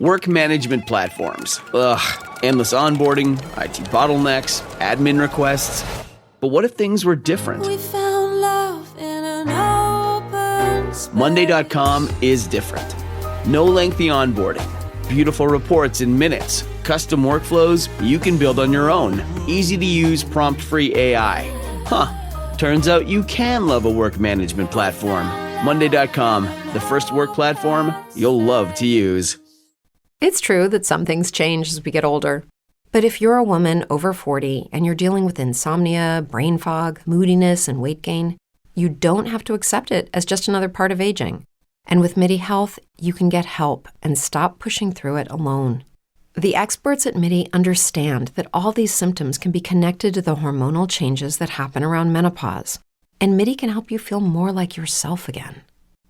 Work management platforms. Ugh, endless onboarding, IT bottlenecks, admin requests. But what if things were different? We found love in an open space. Monday.com is different. No lengthy onboarding. Beautiful reports in minutes. Custom workflows you can build on your own. Easy to use prompt-free AI. Huh. Turns out you can love a work management platform. Monday.com, the first work platform you'll love to use. It's true that some things change as we get older. But if you're a woman over 40 and you're dealing with insomnia, brain fog, moodiness, and weight gain, you don't have to accept it as just another part of aging. And with MIDI Health, you can get help and stop pushing through it alone. The experts at MIDI understand that all these symptoms can be connected to the hormonal changes that happen around menopause. And MIDI can help you feel more like yourself again.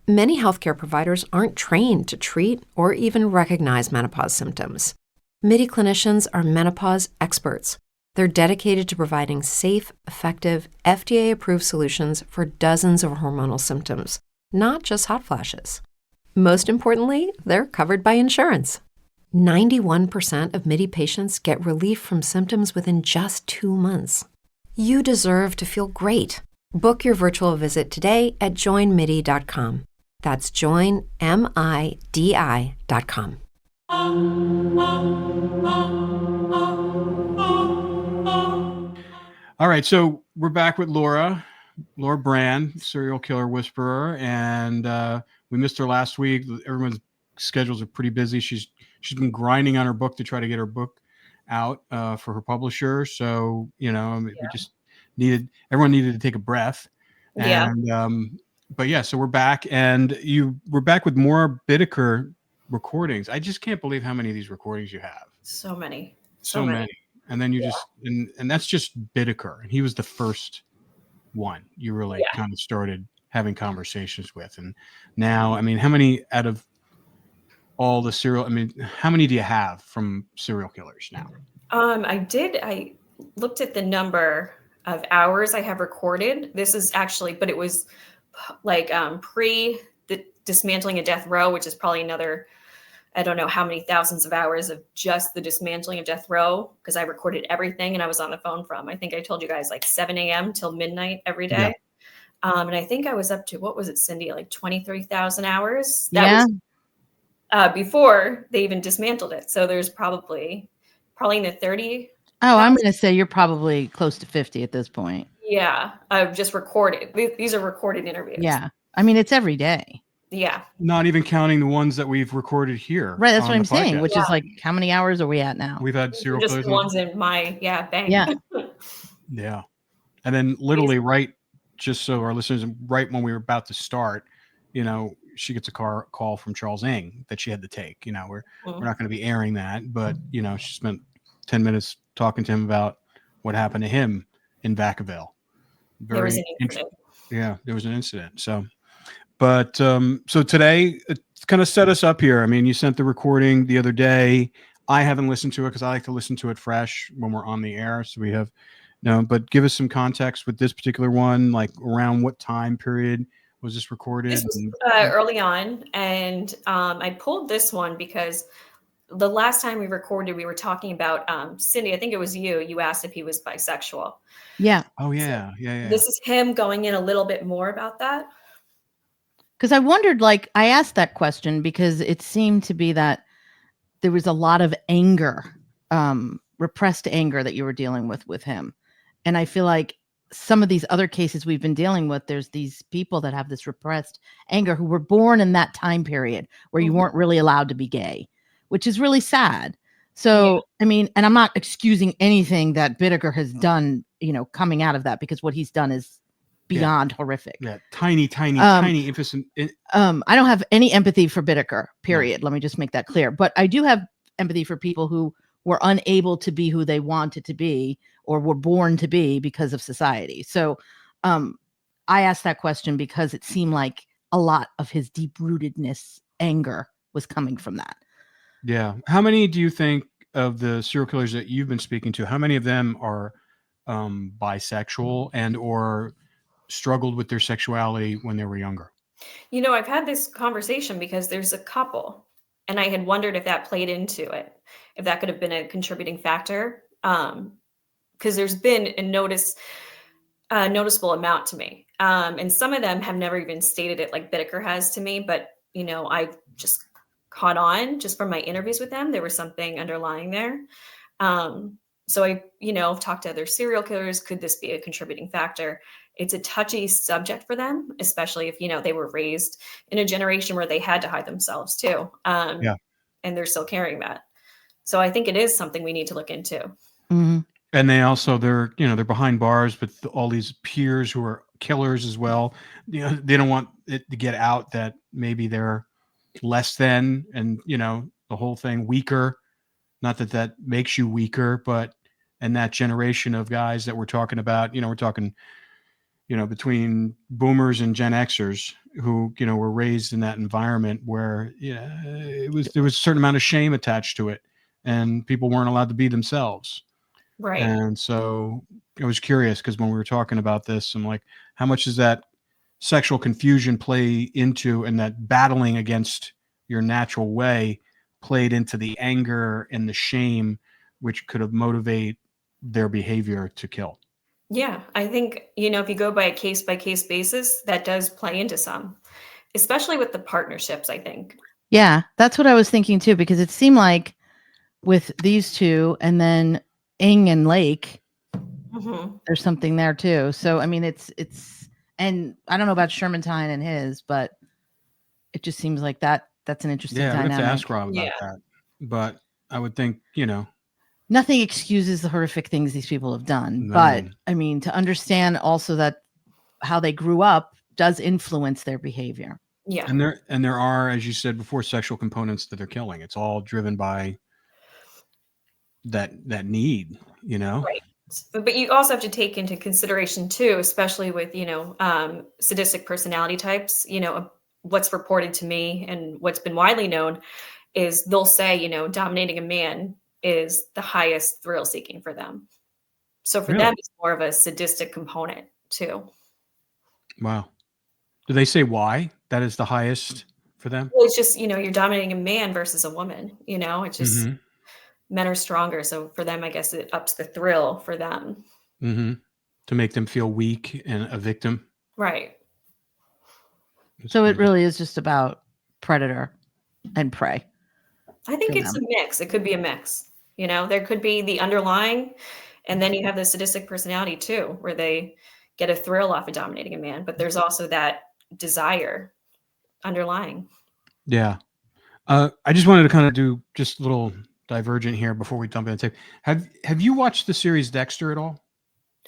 Many healthcare providers aren't trained to treat or even recognize menopause symptoms. MIDI clinicians are menopause experts. They're dedicated to providing safe, effective, FDA-approved solutions for dozens of hormonal symptoms, not just hot flashes. Most importantly, they're covered by insurance. 91% of MIDI patients get relief from symptoms within just 2 months. You deserve to feel great. Book your virtual visit today at joinmidi.com. That's joinmidi.com. All right, so we're back with Laura Brand, serial killer whisperer, and we missed her last week. Everyone's schedules are pretty busy. She's been grinding on her book to try to get her book out for her publisher. So we just everyone needed to take a breath. And but yeah, so we're back, and we're back with more Bittaker recordings. I just can't believe how many of these recordings you have. So many. And then you just and that's just Bittaker, and he was the first one you really kind of started having conversations with. And now, I mean, how many out of all the how many do you have from serial killers now? I looked at the number of hours I have recorded. This is actually, but it was like pre the dismantling of death row, which is probably another, I don't know how many thousands of hours of just the dismantling of death row, because I recorded everything and I was on the phone from, I think I told you guys, like 7 a.m. till midnight every day. Yeah. And I think I was up to, what was it, Cindy, like 23,000 hours? That was before they even dismantled it. So there's probably in the 30. Oh, I'm going to say you're probably close to 50 at this point. Yeah. I've just recorded. These are recorded interviews. Yeah. I mean, it's every day. Yeah. Not even counting the ones that we've recorded here. Right. That's what I'm saying, which is like, how many hours are we at now? We've had serial killers. Just the ones in my bank. Yeah. Yeah. And then literally just so our listeners, right when we were about to start, she gets a call from Charles Ng that she had to take. We're not going to be airing that, but she spent 10 minutes talking to him about what happened to him in Vacaville. There was an incident. Yeah, there was an incident. So, but so today it kind of set us up here. I mean, you sent the recording the other day. I haven't listened to it because I like to listen to it fresh when we're on the air. So we have but give us some context with this particular one, like around what time period was this recorded? This was early on, and I pulled this one because the last time we recorded, we were talking about Cindy. I think it was you. You asked if he was bisexual. Yeah. Oh yeah, yeah. This is him going in a little bit more about that. Because I wondered, I asked that question because it seemed to be that there was a lot of anger, repressed anger that you were dealing with him. And I feel like some of these other cases we've been dealing with, there's these people that have this repressed anger who were born in that time period where you weren't really allowed to be gay, which is really sad. So, I mean, and I'm not excusing anything that Bittaker has done, coming out of that, because what he's done is beyond horrific. Yeah. Tiny emphasis. I don't have any empathy for Bittaker, period. Let me just make that clear. But I do have empathy for people who were unable to be who they wanted to be or were born to be because of society. So I asked that question because it seemed like a lot of his deep-rootedness, anger was coming from that. Yeah. How many do you think of the serial killers that you've been speaking to, how many of them are bisexual and or struggled with their sexuality when they were younger? I've had this conversation because there's a couple And I had wondered if that played into it, if that could have been a contributing factor. Because there's been a noticeable amount to me. And some of them have never even stated it like Bittaker has to me, but I just caught on just from my interviews with them. There was something underlying there. So I, talked to other serial killers. Could this be a contributing factor? It's a touchy subject for them, especially if, they were raised in a generation where they had to hide themselves too. Yeah. And they're still carrying that. So I think it is something we need to look into. Mhm. And they're behind bars, but all these peers who are killers as well, they don't want it to get out that maybe they're less than, and the whole thing weaker. Not that that makes you weaker, but and that generation of guys that we're talking about, we're talking, between boomers and Gen Xers who, were raised in that environment where there was a certain amount of shame attached to it, and people weren't allowed to be themselves. Right. And so I was curious because when we were talking about this, I'm like, how much does that sexual confusion play into, and that battling against your natural way played into the anger and the shame, which could have motivate their behavior to kill? Yeah, I think, if you go by a case by case basis, that does play into some, especially with the partnerships, I think. Yeah, that's what I was thinking too, because it seemed like with these two and then Ing and Lake, there's something there too. So, I mean, it's, and I don't know about Shermantine and his, but it just seems like that's an interesting dynamic. Yeah, I have to ask Rob about that. But I would think, nothing excuses the horrific things these people have done. No. But I mean, to understand also that how they grew up does influence their behavior. Yeah. And there are, as you said before, sexual components that they're killing. It's all driven by that need, Right. But you also have to take into consideration too, especially with, sadistic personality types, what's reported to me and what's been widely known is they'll say, dominating a man is the highest thrill seeking for them. So for them, it's more of a sadistic component too. Wow. Do they say why that is the highest for them? Well, it's just, you're dominating a man versus a woman, it's just men are stronger. So for them, I guess it ups the thrill for them. To make them feel weak and a victim. Right. So it really is just about predator and prey. I think it's a mix. It could be a mix. There could be the underlying, and then you have the sadistic personality too, where they get a thrill off of dominating a man, but there's also that desire underlying. Yeah. I just wanted to kind of do just a little divergent here before we jump into tape. Have you watched the series Dexter at all?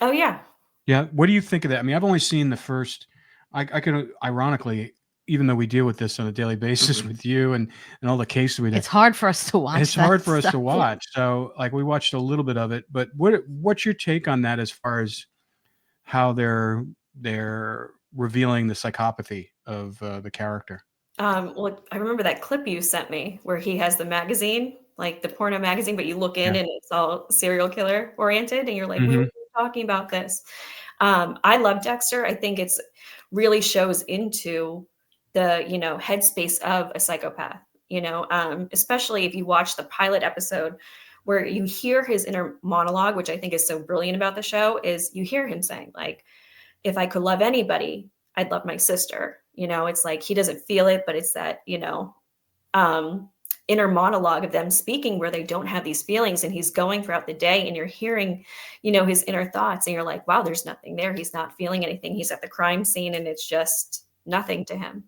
Oh yeah. Yeah. What do you think of that? I mean, I've only seen the first. I could ironically, even though we deal with this on a daily basis with you and all the cases we do, it's hard for us to watch. It's hard for us to watch. So like we watched a little bit of it, but what's your take on that as far as how they're revealing the psychopathy of the character? Well, I remember that clip you sent me where he has the magazine, like the porno magazine, but you look in and it's all serial killer oriented, and you're like, we were talking about this. I love Dexter. I think it's really shows into the headspace of a psychopath. Especially if you watch the pilot episode where you hear his inner monologue, which I think is so brilliant about the show, is you hear him saying like, if I could love anybody, I'd love my sister. It's like he doesn't feel it, but it's that, inner monologue of them speaking where they don't have these feelings, and he's going throughout the day and you're hearing, his inner thoughts, and you're like, wow, there's nothing there. He's not feeling anything. He's at the crime scene and it's just nothing to him.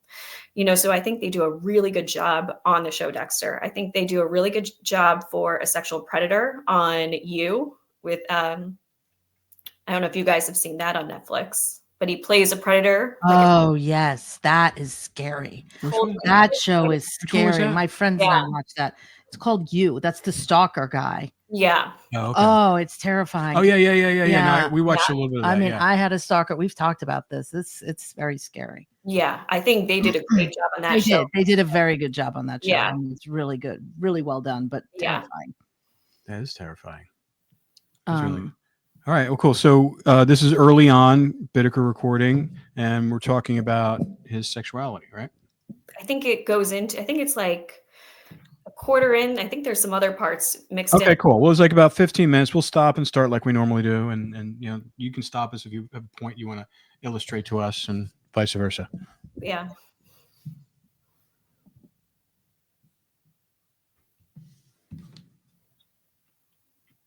So I think they do a really good job on the show Dexter. I think they do a really good job for a sexual predator on You with, I don't know if you guys have seen that on Netflix, but he plays a predator. Yes, that is scary. That show is scary. My friends and I watched that. It's called You. That's the stalker guy. Yeah. Oh, okay. Oh, it's terrifying. Oh yeah. No, we watched a little bit of that. I mean, I had a stalker. We've talked about this. It's very scary. Yeah, I think they did a great job on that show. They did a very good job on that show. Yeah. I mean, it's really good, really well done, but terrifying. That is terrifying. Really... All right. Well, cool. So this is early on Bittaker recording, and we're talking about his sexuality, right? I think it goes into, I think it's like quarter in. I think there's some other parts mixed Okay, in. cool. Well, it's like about 15 minutes. We'll stop and start like we normally do. And you can stop us if you have a point you want to illustrate to us and vice versa. Yeah.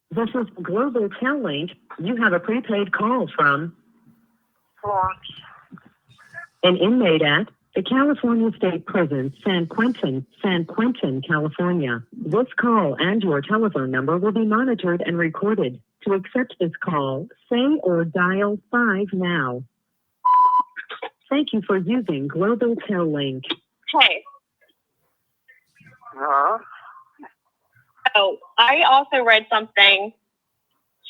This is Global Tel Link. You have a prepaid call from an inmate at the California State Prison, San Quentin, California. This call and your telephone number will be monitored and recorded. To accept this call, say or dial 5 now. Thank you for using Global Tel Link. Hey. Oh, I also read something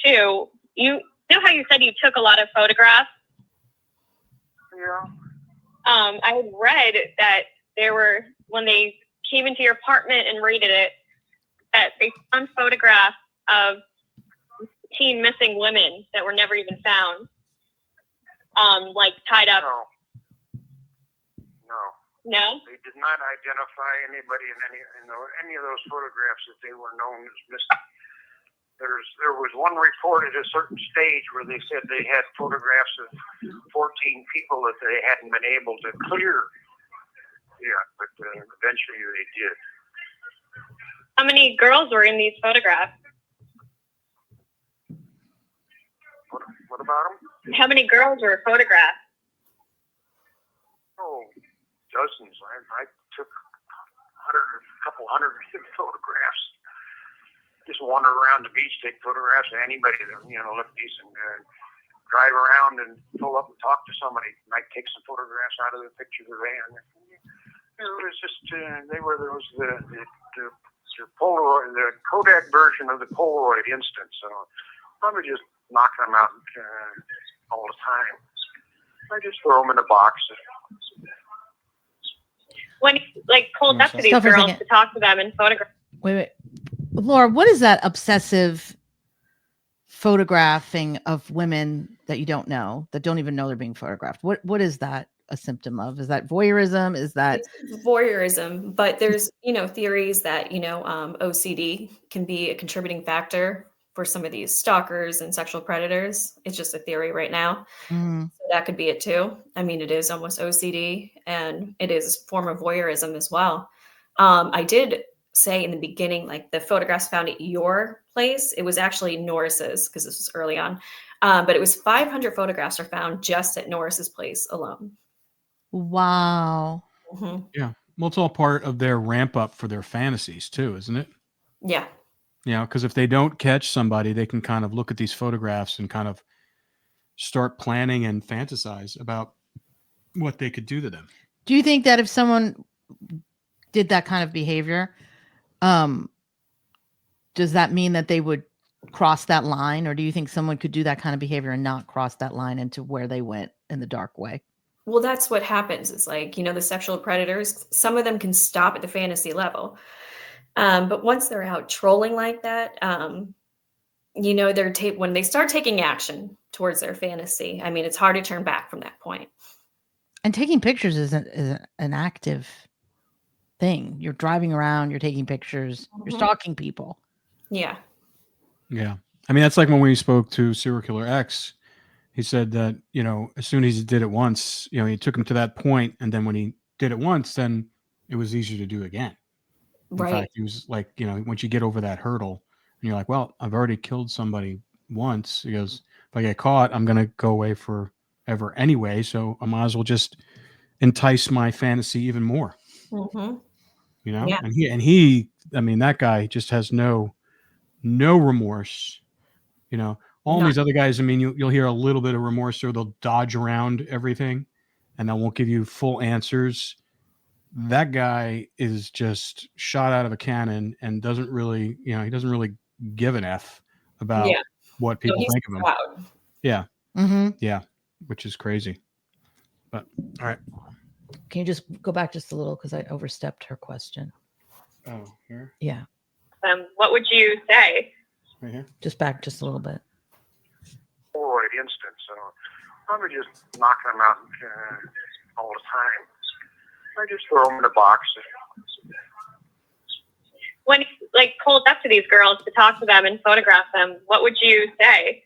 too. You know how you said you took a lot of photographs? Yeah. I had read that there were, when they came into your apartment and raided it, that they found photographs of 15 missing women that were never even found, like tied up. No. No? They did not identify anybody in any of those photographs that they were known as missing. There was one report at a certain stage where they said they had photographs of 14 people that they hadn't been able to clear. Yeah, but eventually they did. How many girls were in these photographs? What about them? How many girls were photographed? Oh, dozens. I took a couple hundred photographs. Just wander around the beach, take photographs of anybody that look decent. Drive around and pull up and talk to somebody. Might take some photographs out of the picture of the van. It was just there was the Polaroid, the Kodak version of the Polaroid instant. So probably just knocking them out all the time. I just throw them in a box. When pulled up to these Stop for a girls second. to talk to them and photograph. Wait. Laura, what is that obsessive photographing of women that you don't know, that don't even know they're being photographed? What is that a symptom of? Is that voyeurism? Is that It's voyeurism, but there's, theories that, OCD can be a contributing factor for some of these stalkers and sexual predators. It's just a theory right now. So that could be it too. I mean, it is almost OCD and it is a form of voyeurism as well. I did say in the beginning, like the photographs found at your place, it was actually Norris's because this was early on. But it was 500 photographs are found just at Norris's place alone. wow? Mm-hmm. Yeah. Well, it's all part of their ramp up for their fantasies too, isn't it? Yeah. Because if they don't catch somebody, they can kind of look at these photographs and kind of start planning and fantasize about what they could do to them. Do you think that if someone did that kind of behavior, does that mean that they would cross that line, or do you think someone could do that kind of behavior and not cross that line into where they went in the dark way? Well, that's what happens. It's like, the sexual predators, some of them can stop at the fantasy level. But once they're out trolling like that, when they start taking action towards their fantasy, I mean, it's hard to turn back from that point. And taking pictures is an active thing. You're driving around, you're taking pictures, you're stalking people. Yeah. Yeah. I mean, that's like when we spoke to Serial Killer X. He said that, as soon as he did it once, he took him to that point, and then when he did it once, then it was easier to do again. In fact, he was like, once you get over that hurdle, and you're like, well, I've already killed somebody once. He goes, if I get caught, I'm going to go away forever anyway, so I might as well just entice my fantasy even more. Mm-hmm. Yeah. And he, I mean, that guy just has no remorse. All these other guys, I mean, you'll hear a little bit of remorse, or they'll dodge around everything and they won't give you full answers. That guy is just shot out of a cannon and doesn't really, he doesn't really give an F about what people think of him. Proud. Yeah. Mm-hmm. Yeah. Which is crazy. But all right. Can you just go back just a little, because I overstepped her question? Oh, here? Yeah. What would you say? Right here? Just back just a little bit. Polaroid instant. So probably just knocking them out all the time. I just throw them in a box. when you like pulled up to these girls to talk to them and photograph them, what would you say?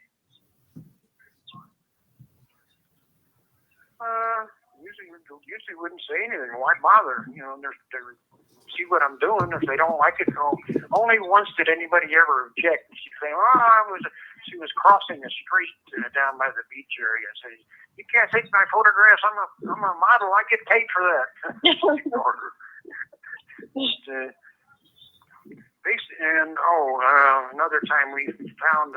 Usually wouldn't say anything. Why bother? You know, they're see what I'm doing. If they don't like it, only once did anybody ever object. She'd say, she was crossing a street down by the beach area. Say, you can't take my photographs. I'm a model. I get paid for that. Another time we found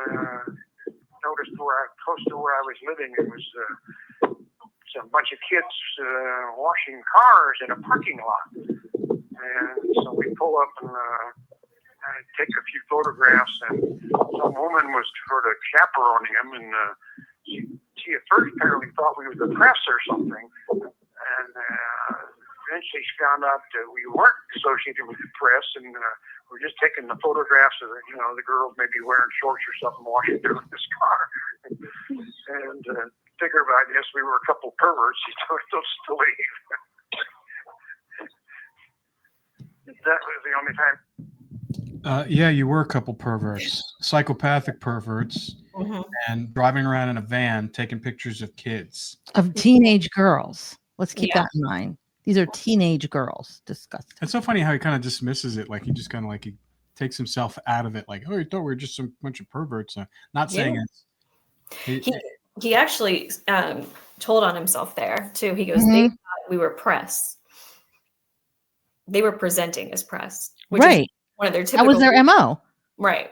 noticed close to where I was living, it was a bunch of kids washing cars in a parking lot. And so we pull up and take a few photographs, and some woman was sort of chaperoning them, and she at first apparently thought we were the press or something, and eventually she found out that we weren't associated with the press, and we're just taking the photographs of the girls maybe wearing shorts or something washing down this car, and figured I guess we were a couple perverts. She told us to leave. That was the only time. Yeah, you were a couple perverts, psychopathic perverts, and driving around in a van taking pictures of kids. Of teenage girls. Let's keep that in mind. These are teenage girls. Disgusting. It's so funny how he kind of dismisses it. Like he just kind of he takes himself out of it. Like, oh, you thought we were just some bunch of perverts. Not saying it. He actually told on himself there too. He goes, they thought we were press. They were presenting as press, which is one of their typical. That was their MO. Right.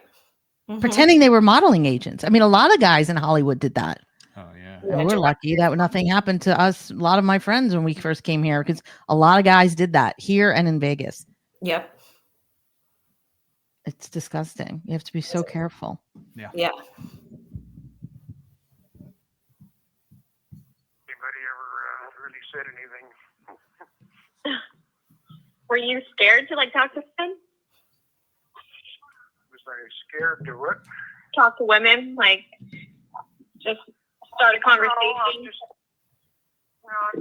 Pretending they were modeling agents. I mean, a lot of guys in Hollywood did that. Oh, yeah. And we're lucky that nothing happened to us. A lot of my friends when we first came here, because a lot of guys did that here and in Vegas. Yep. It's disgusting. You have to be so careful. Yeah. Yeah. Anybody ever really said anything? Were you scared to talk to them? Was I scared to what? Talk to women, just start a conversation? I'm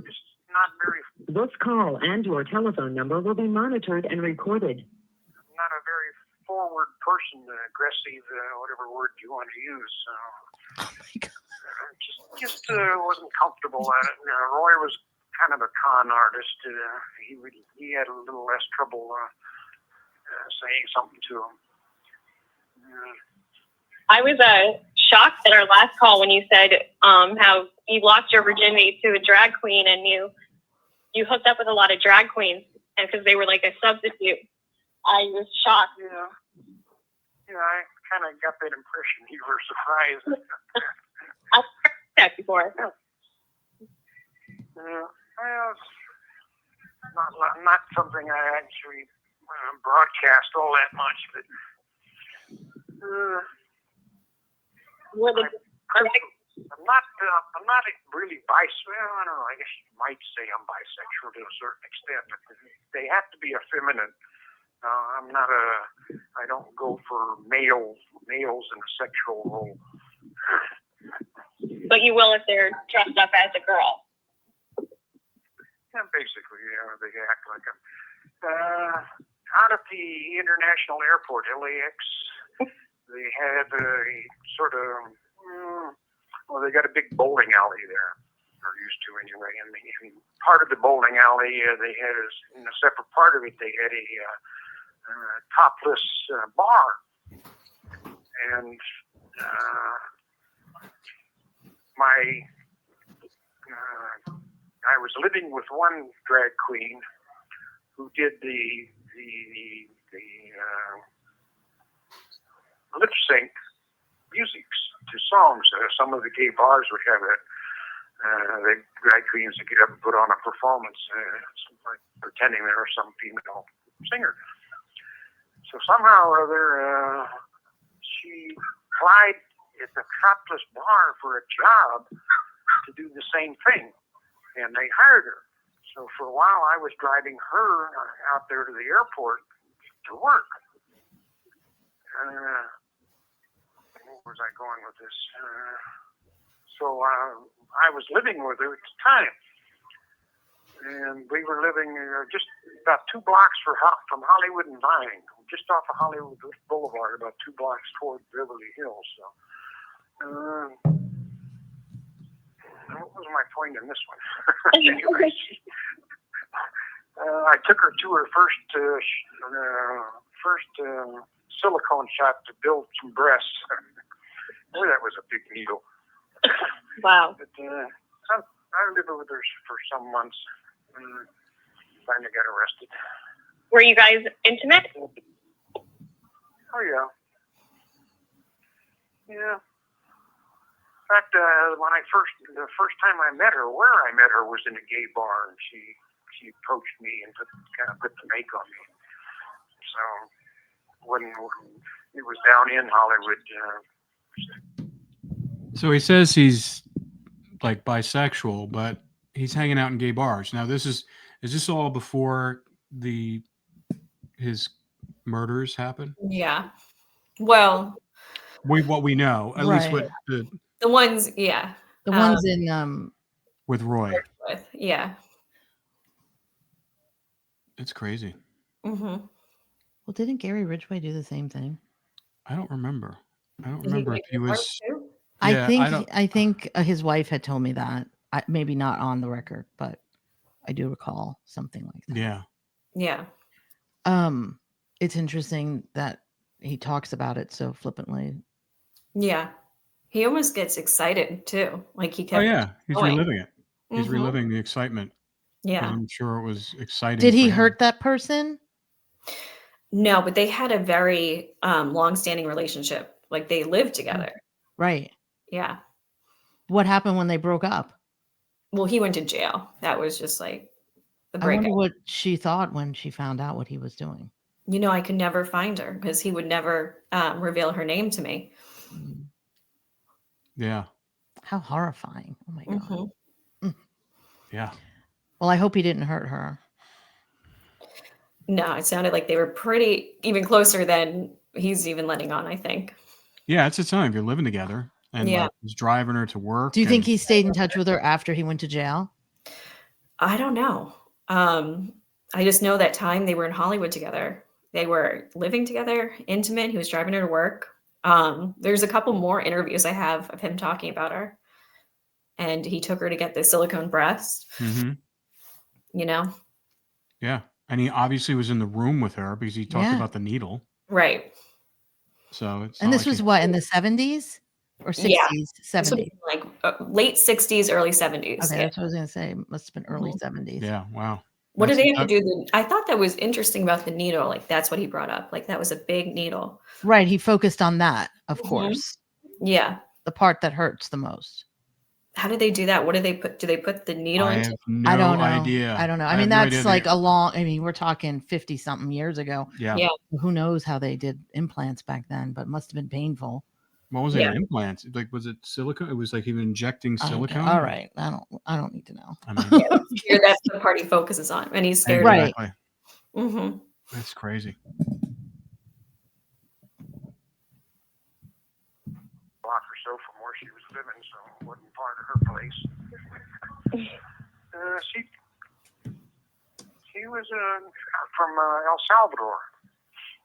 just not very. This call and your telephone number will be monitored and recorded. I'm not a very forward person, aggressive, whatever word you want to use. Oh my God. Just wasn't comfortable at it. Roy was kind of a con artist. He had a little less trouble saying something to him. I was shocked at our last call when you said how you lost your virginity to a drag queen, and you hooked up with a lot of drag queens, and because they were like a substitute. I was shocked. Yeah, I kind of got that impression. You were surprised. I've heard that before. Well, not something I actually broadcast all that much, but I'm not really bisexual. I don't know. I guess you might say I'm bisexual to a certain extent, but they have to be effeminate. I don't go for males in a sexual role. But you will if they're dressed up as a girl. Yeah, basically, they act like them. Out at the international airport, LAX, they had a sort of, they got a big bowling alley there, or used to anyway. And part of the bowling alley, they had, in a separate part of it, they had a topless bar. And I was living with one drag queen who did the lip sync music to songs. Some of the gay bars would have it. The drag queens would get up and put on a performance, pretending they were some female singer. So somehow or other, she applied at the topless bar for a job to do the same thing, and they hired her. So for a while, I was driving her out there to the airport to work. Where was I going with this? So I was living with her at the time, and we were living just about 2 blocks from Hollywood and Vine, just off of Hollywood Boulevard, about 2 blocks toward Beverly Hills. So, what was my point in this one? Anyway, I took her to her first silicone shop to build some breasts. Boy, that was a big needle. Wow. But I lived with her for some months. Finally got arrested. Were you guys intimate? Oh, yeah. Yeah. In fact, the first time I met her, where I met her was in a gay bar, and she approached me and kind of put the make on me. So when it was down in Hollywood. So he says he's like bisexual, but he's hanging out in gay bars. Now, is this all before his murders happened? Yeah. Well, What we know, at least what the ones, yeah. The ones in with Roy. Yeah. It's crazy. Mm-hmm. Well, didn't Gary Ridgway do the same thing? I don't remember. If he was. Yeah, I think his wife had told me that. Maybe not on the record, but I do recall something like that. Yeah. Yeah. It's interesting that he talks about it so flippantly. Yeah. He almost gets excited too. Like he kept. Oh yeah, he's going. reliving it. He's Mhm. reliving the excitement. Yeah. I'm sure it was exciting. Did he for him. hurt that person? No, but they had a very long-standing relationship. Like they lived together. Right. Yeah. What happened when they broke up? Well, he went to jail. That was just like the I wonder breakup. what she thought when she found out what he was doing. You know, I could never find her because he would never reveal her name to me. Yeah. How horrifying. Oh my God. Mhm. Yeah. Well, I hope he didn't hurt her. No, it sounded like they were pretty even closer than he's even letting on, I think. Yeah, it's a time if you're living together and Yeah. like he's driving her to work. Do you think and- he stayed in touch with her after he went to jail? I don't know. I just know that time they were in Hollywood together. They were living together, intimate. He was driving her to work. There's a couple more interviews I have of him talking about her. And he took her to get the silicone breast. Mhm. You know? Yeah. And he obviously was in the room with her because he talked Yeah. about the needle. Right. So it's And not this like was he- what, in the 70s or 60s? Yeah. This would 70s. be like late 60s, early 70s. Okay, Yeah. that's what I was going to say. Must have been early 70s. Yeah. Wow. What did That's- they have to do? I thought that was interesting about the needle. Like that's what he brought up. Like that was a big needle. Right. He focused on that, of Mhm. course. Yeah. The part that hurts the most. How did they do that? What do they put? Do they put the needle I into? have no I don't know. idea. I don't know. I have mean, no that's idea. like we're talking 50 something years ago. Yeah. Yeah. Who knows how they did implants back then, but must have been painful. What was it? Yeah. Implants? Like, was it silicone? It was like he was injecting Okay, silicone. all right. I don't need to know. I mean, Yeah, that's the part he focuses on, and he's scared. Right. exactly. Mm-hmm. That's crazy. Block or so from where she was living, so it wasn't part of her place. She was from El Salvador.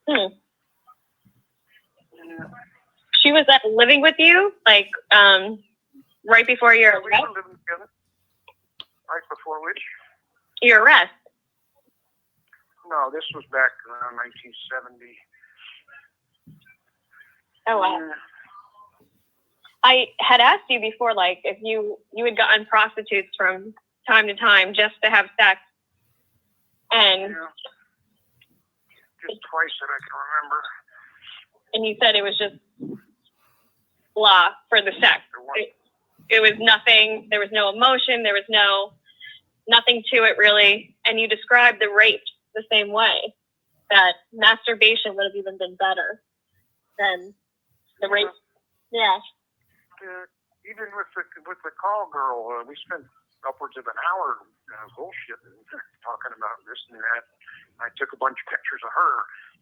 Hmm. Yeah. She was living with you, like right before your We arrest. were living together. Right before which? Your arrest. No, this was back around 1970. Oh wow. Yeah. I had asked you before, like if you had gotten prostitutes from time to time just to have sex, and Yeah. Just twice that I can remember. you said it was just blah for the sex. It was nothing. There was no emotion. There was nothing to it really. And you described the rape the same way. That masturbation would have even been better than the rape. Yeah. Even with the call girl, we spent upwards of an hour bullshitting, talking about this and that. I took a bunch of pictures of her.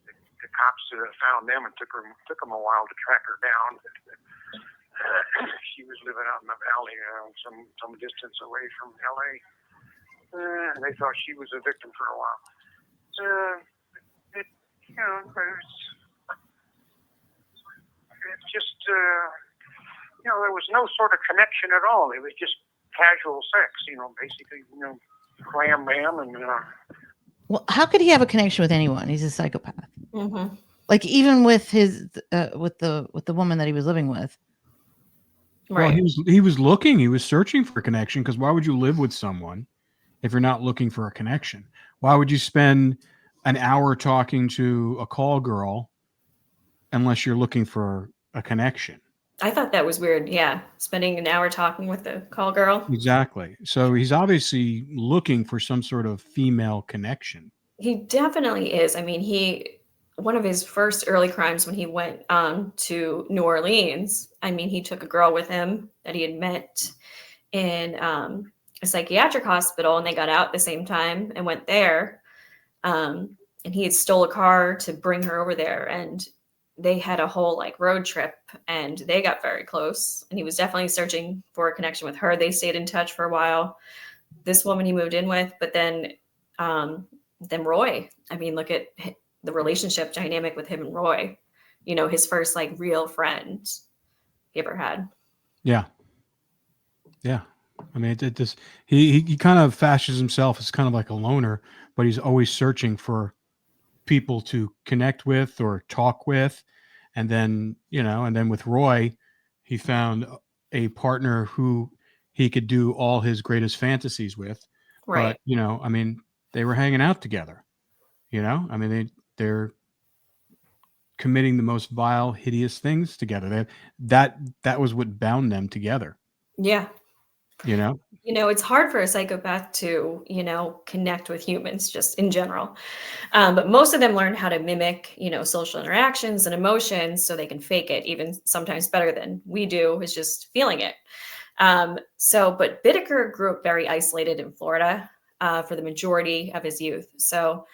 The cops found them and took them a while to track her down. She was living out in the valley, some distance away from LA. And they thought she was a victim for a while. you know, it's just, you know, there was no sort of connection at all. It was just casual sex, you know, basically, you know, clam bam and. Well, how could he have a connection with anyone? He's a psychopath. Mm-hmm. Like even with his with the woman that he was living with. Well, Right. he was looking, he was searching for a connection, because why would you live with someone if you're not looking for a connection? Why would you spend an hour talking to a call girl unless you're looking for a connection? I thought that was weird. Yeah. Spending an hour talking with the call girl. Exactly. So he's obviously looking for some sort of female connection. He definitely is. I mean, one of his first early crimes when he went to New Orleans, I mean, he took a girl with him that he had met in a psychiatric hospital, and they got out at the same time and went there. And he had stole a car to bring her over there, and they had a whole like road trip, and they got very close. And he was definitely searching for a connection with her. They stayed in touch for a while. This woman he moved in with, but then Roy. I mean, look at the relationship dynamic with him and Roy. You know, his first like real friend he ever had. Yeah. Yeah. I mean, it just he kind of fashions himself as kind of like a loner, but he's always searching for people to connect with or talk with. And then, you know, and then with Roy, he found a partner who he could do all his greatest fantasies with. Right. But, you know, I mean, they were hanging out together, you know, I mean, they're committing the most vile, hideous things together. That was what bound them together, Yeah. you know? You know, it's hard for a psychopath to, you know, connect with humans just in general. But most of them learn how to mimic, you know, social interactions and emotions so they can fake it, even sometimes better than we do, is just feeling it. But Bittaker grew up very isolated in Florida for the majority of his youth. So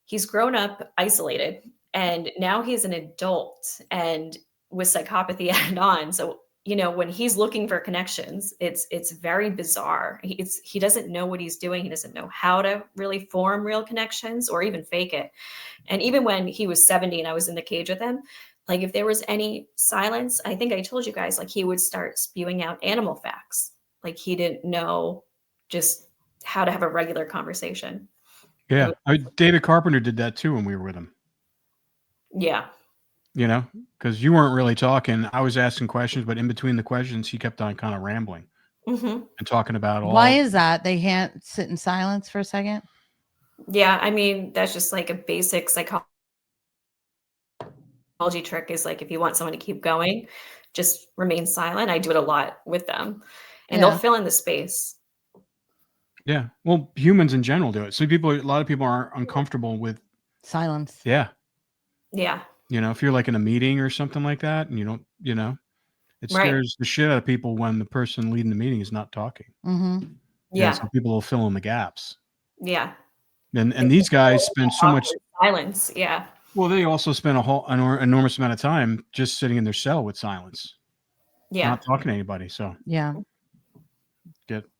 he's grown up isolated, and now he's an adult and with psychopathy added on. So, you know, when he's looking for connections, it's very bizarre. He doesn't know what he's doing. He doesn't know how to really form real connections or even fake it. And even when he was 70 and I was in the cage with him, like if there was any silence, I think I told you guys, like he would start spewing out animal facts. Like he didn't know just how to have a regular conversation. Yeah. David Carpenter did that too when we were with him, Yeah. you know, because you weren't really talking. I was asking questions, but in between the questions, he kept on kind of rambling Mm-hmm. and talking about all. Why is that? They can't sit in silence for a second? Yeah. I mean, that's just like a basic psychology trick, is like if you want someone to keep going, just remain silent. I do it a lot with them, and Yeah. they'll fill in the space. Yeah. Well, humans in general do it. So a lot of people are uncomfortable with Silence. Yeah. Yeah. You know, if you're like in a meeting or something like that and you don't, you know, it Right. scares the shit out of people when the person leading the meeting is not talking. Mm-hmm. Yeah. Yeah. So people will fill in the gaps. Yeah. And these guys spend so much. Silence. Yeah. Well, they also spend an enormous amount of time just sitting in their cell with silence, Yeah. not talking to anybody. So Yeah.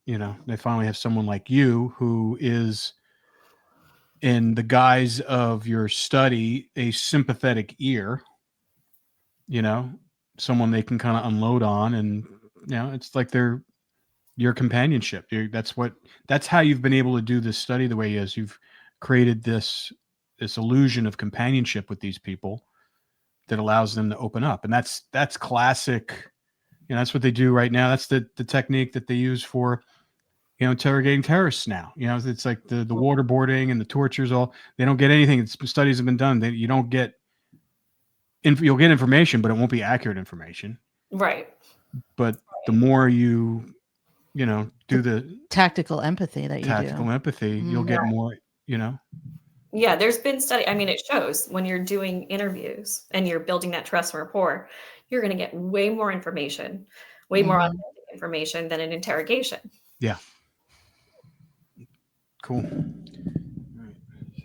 you know, they finally have someone like you who is, in the guise of your study, a sympathetic ear, you know, someone they can kind of unload on. And, you know, it's like they're your companionship. That's how you've been able to do this study the way it is. You've created this illusion of companionship with these people that allows them to open up. And that's classic. You know, that's what they do right now. That's the technique that they use for, you know, interrogating terrorists now. You know, it's like the waterboarding and the tortures. They don't get anything. Studies have been done. You don't get. You'll get information, but it won't be accurate information. Right. But the more you know, do the tactical empathy that you tactical do. empathy, you'll get more, you know. Yeah, there's been study. I mean, it shows when you're doing interviews and you're building that trust and rapport, you're going to get way more information, way more authentic information than an interrogation. Yeah. Cool. All right.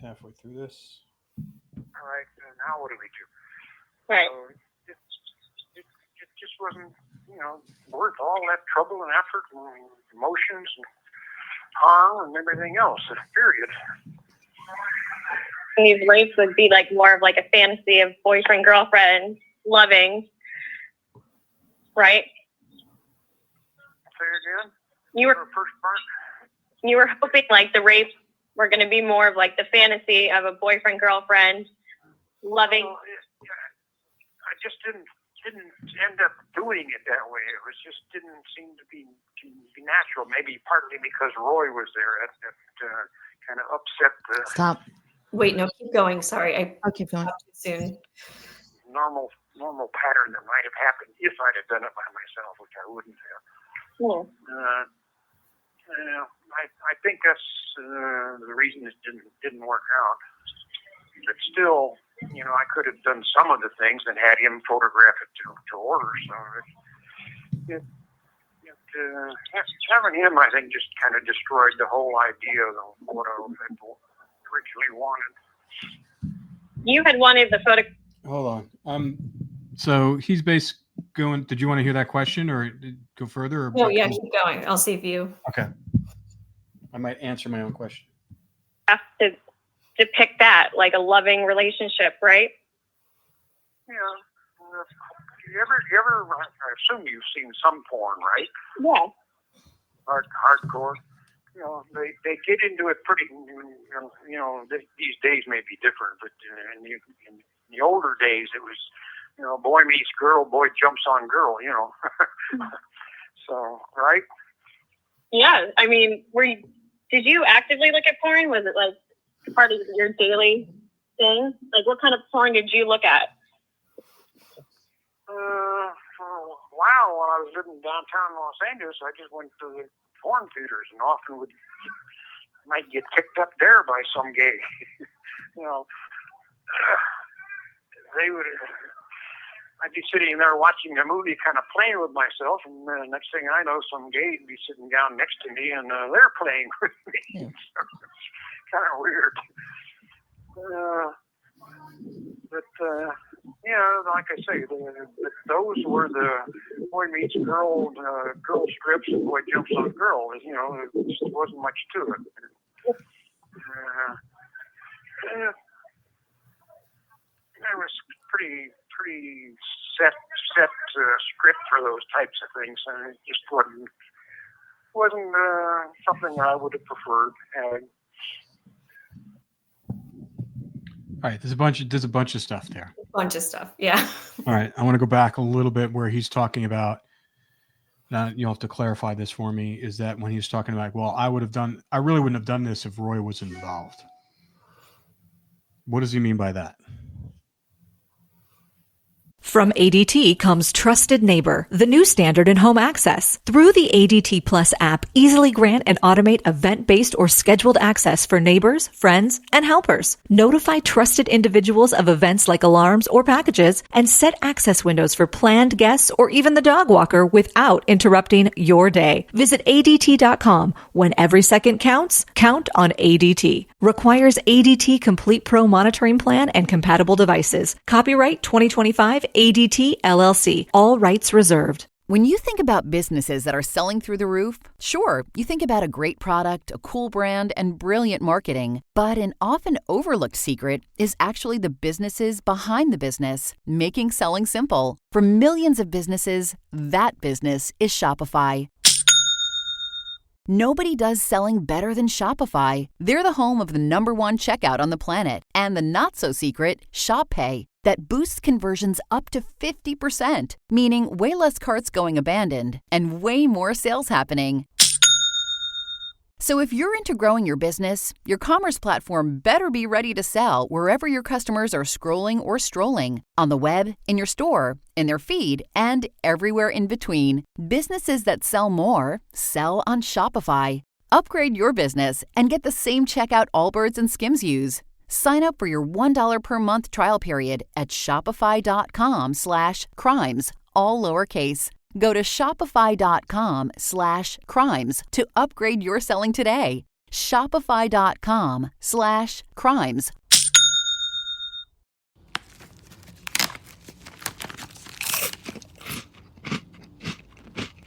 Halfway through this. All right, now what do we do? Right. It just wasn't, you know, worth all that trouble and effort and emotions and harm and everything else. Period. these rapes would be like more of like a fantasy of boyfriend, girlfriend, loving, right? Say again? You were The first part? you were hoping like the rapes were going to be more of like the fantasy of a boyfriend, girlfriend, loving. Well, I just didn't end up doing it that way. It was just didn't seem to be natural. Maybe partly because Roy was there. That kind of upset the Stop. Wait, no, keep going. Sorry, I'll keep going. stopped too soon. normal pattern that might have happened if I'd have done it by myself, which I wouldn't have. I think that's the reason it didn't work out. But still, I could have done some of the things and had him photograph it to order. So having him, I think, just kind of destroyed the whole idea of what I originally wanted. You had wanted the photo. Hold on. So he's going. Did you want to hear that question or go further? Or No, yeah, keep going. I'll see if you. Okay. I might answer my own question. Have to depict that like a loving relationship, right? Yeah. You ever? I assume you've seen some porn, right? Yeah. Hardcore. They get into it pretty. These days may be different, but in the older days, it was, boy meets girl, boy jumps on girl. So right. Yeah. I mean, did you actively look at porn? Was it like part of your daily thing? Like, what kind of porn did you look at? For a while, when I was living downtown Los Angeles, I just went to the porn theaters and often might get kicked up there by some gay. I'd be sitting there watching a movie, kind of playing with myself, and next thing I know, some gay would be sitting down next to me, and they're playing with me. Yeah. Kind of weird. Like I say, those were the boy meets girl, girl strips, and boy jumps on girl. There just wasn't much to it. There was pretty set script for those types of things, and it just wasn't something I would have preferred having. All right, there's a bunch of stuff there. Bunch of stuff, yeah. All right, I want to go back a little bit where he's talking about. Now you'll have to clarify this for me. Is that when he's talking about, well, I really wouldn't have done this if Roy was involved. What does he mean by that? From ADT comes Trusted Neighbor, the new standard in home access. Through the ADT Plus app, easily grant and automate event-based or scheduled access for neighbors, friends, and helpers. Notify trusted individuals of events like alarms or packages, and set access windows for planned guests or even the dog walker without interrupting your day. Visit ADT.com. When every second counts, count on ADT. Requires ADT Complete Pro monitoring plan and compatible devices. Copyright 2025 ADT LLC. All rights reserved. When you think about businesses that are selling through the roof, sure, you think about a great product, a cool brand, and brilliant marketing. But an often overlooked secret is actually the businesses behind the business, making selling simple. For millions of businesses, that business is Shopify. Nobody does selling better than Shopify. They're the home of the #1 checkout on the planet and the not-so-secret Shop Pay that boosts conversions up to 50%, meaning way less carts going abandoned and way more sales happening. So if you're into growing your business, your commerce platform better be ready to sell wherever your customers are scrolling or strolling, on the web, in your store, in their feed, and everywhere in between. Businesses that sell more sell on Shopify. Upgrade your business and get the same checkout Allbirds and Skims use. Sign up for your $1 per month trial period at shopify.com/crimes, all lowercase. Go to shopify.com/crimes to upgrade your selling today. Shopify.com/crimes.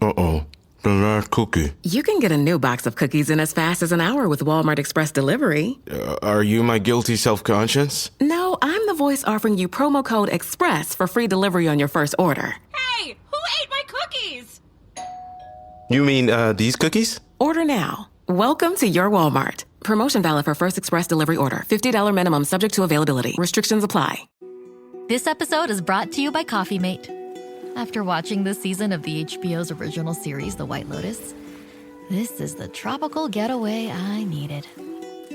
Uh-oh. The last cookie? You can get a new box of cookies in as fast as an hour with Walmart Express Delivery. Are you my guilty self-conscience? No, I'm the voice offering you promo code EXPRESS for free delivery on your first order. Hey, who ate my cookies? You mean these cookies? Order now. Welcome to your Walmart. Promotion valid for first express delivery order. $50 minimum subject to availability. Restrictions apply. This episode is brought to you by Coffee Mate. After watching this season of the HBO's original series, The White Lotus, this is the tropical getaway I needed.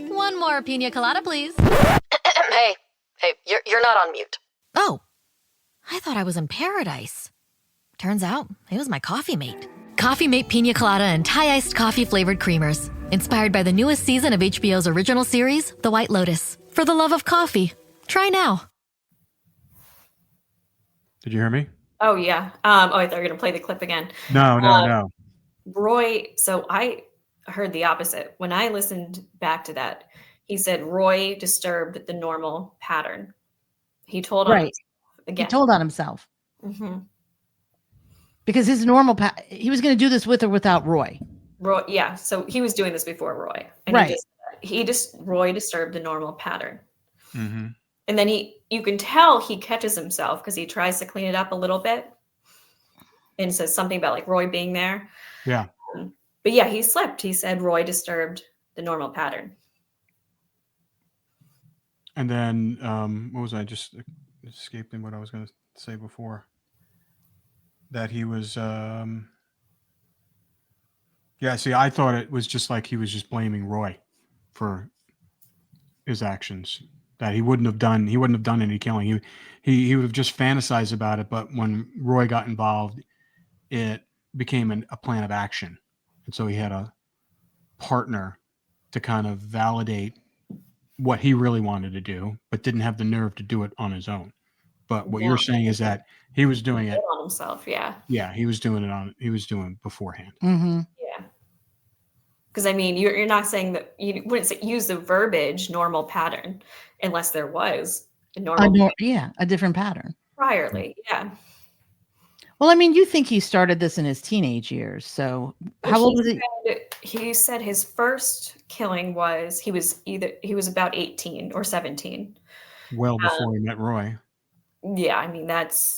One more pina colada, please. Hey, you're not on mute. Oh, I thought I was in paradise. Turns out it was my Coffee Mate. Coffee Mate pina colada and Thai iced coffee flavored creamers. Inspired by the newest season of HBO's original series, The White Lotus. For the love of coffee. Try now. Did you hear me? Oh, yeah. I thought you were going to play the clip again. No. Roy, so I heard the opposite. When I listened back to that, he said Roy disturbed the normal pattern. He told on himself again. He told on himself. Mm-hmm. Because his normal he was going to do this with or without Roy. Roy, yeah. So he was doing this before Roy. And right. Roy disturbed the normal pattern. Mm-hmm. And then you can tell he catches himself because he tries to clean it up a little bit and says something about like Roy being there. Yeah. But yeah, he slipped. He said Roy disturbed the normal pattern. And then what was I just escaping what I was going to say before? That he was I thought it was just like he was just blaming Roy for his actions. That he wouldn't have done any killing. He would have just fantasized about it, but when Roy got involved, it became a plan of action. And so he had a partner to kind of validate what he really wanted to do, but didn't have the nerve to do it on his own. But what you're saying is that he was doing it on himself, yeah. Yeah, he was doing it beforehand. Mm-hmm. Yeah. Because I mean, you're not saying that you wouldn't use the verbiage normal pattern unless there was a normal a different pattern. Priorly, yeah. Well, I mean, you think he started this in his teenage years. So how old was he? He said his first killing was he was about 18 or 17. Well before he met Roy. Yeah, I mean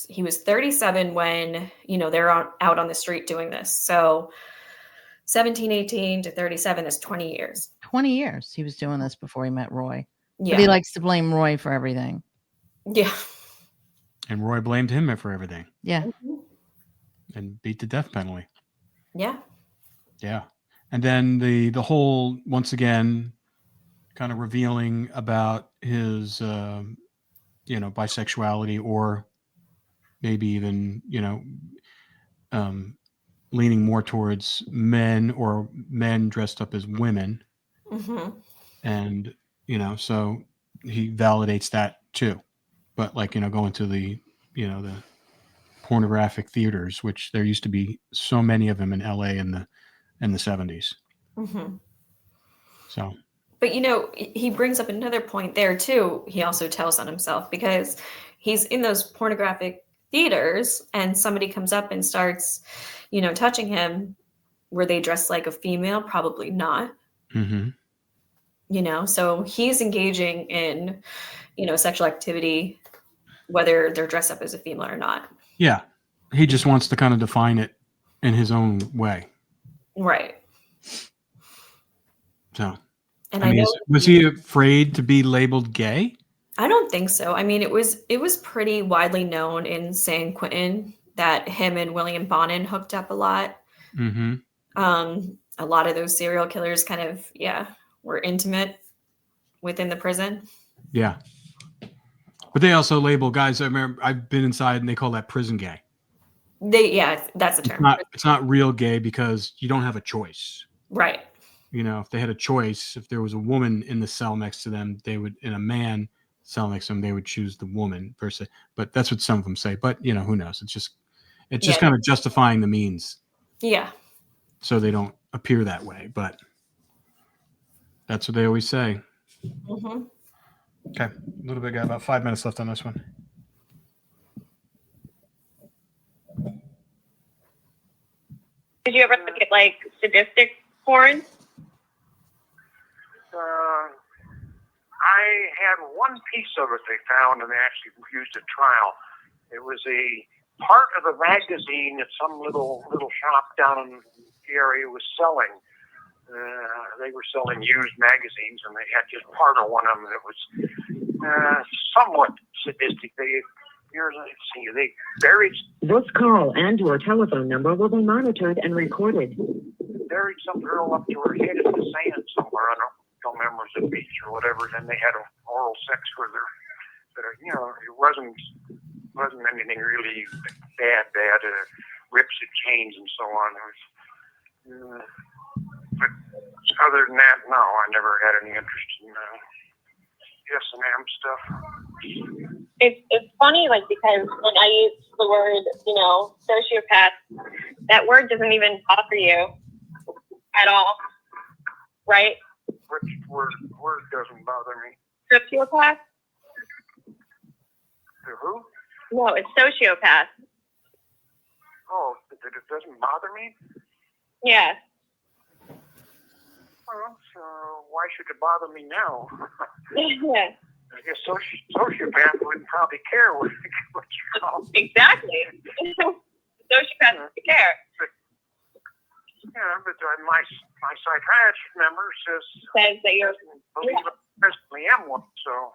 he was 37 when they're out on the street doing this. So 17, 18 to 37 is 20 years. 20 years he was doing this before he met Roy. Yeah. But he likes to blame Roy for everything. Yeah. And Roy blamed him for everything. Yeah. Mm-hmm. And beat the death penalty. Yeah. Yeah. And then the whole, once again, kind of revealing about his bisexuality, or maybe even leaning more towards men, or men dressed up as women. Mm-hmm. And so he validates that too. But going to the the pornographic theaters, which there used to be so many of them in LA in the 70s. Mm-hmm. So but he brings up another point there too. He also tells on himself because he's in those pornographic theaters and somebody comes up and starts, touching him. Were they dressed like a female? Probably not. Mm-hmm. So he's engaging in, sexual activity, whether they're dressed up as a female or not. Yeah. He just wants to kind of define it in his own way. Right. So, and was he afraid to be labeled gay? I don't think so. I mean, it was pretty widely known in San Quentin that him and William Bonin hooked up a lot. Mm-hmm. A lot of those serial killers kind of, were intimate within the prison. Yeah. But they also label guys. I remember I've been inside and they call that prison gay. That's the term. It's not real gay because you don't have a choice. Right. If they had a choice, if there was a woman in the cell next to them, in a man cell next to them, they would choose the woman versus. But that's what some of them say. But who knows? It's just kind of justifying the means. Yeah. So they don't appear that way, but that's what they always say. Mm-hmm. Okay, a little bit. Got about 5 minutes left on this one. Did you ever look at like sadistic porn? I had one piece of it they found, and they actually used at trial. It was a part of a magazine that some little shop down in the area was selling. They were selling used magazines, and they had just part of one of them that was somewhat sadistic. They buried. This call and your telephone number will be monitored and recorded. Buried some girl up to her head in the sand somewhere. I don't remember, it was a beach or whatever. And then they had oral sex with her. But it wasn't anything really bad. Rips and chains and so on. It was. But other than that, no, I never had any interest in S&M stuff. It's funny, like, because when I use the word, sociopath, that word doesn't even bother you at all, right? Which word doesn't bother me? Sociopath? To who? No, it's sociopath. Oh, it doesn't bother me? Yeah. Well, so why should it bother me now? Yeah. I guess sociopath wouldn't probably care what you call. Exactly. Sociopath doesn't care. Yeah, but my psychiatrist member says that you're. Believe I presently am one, so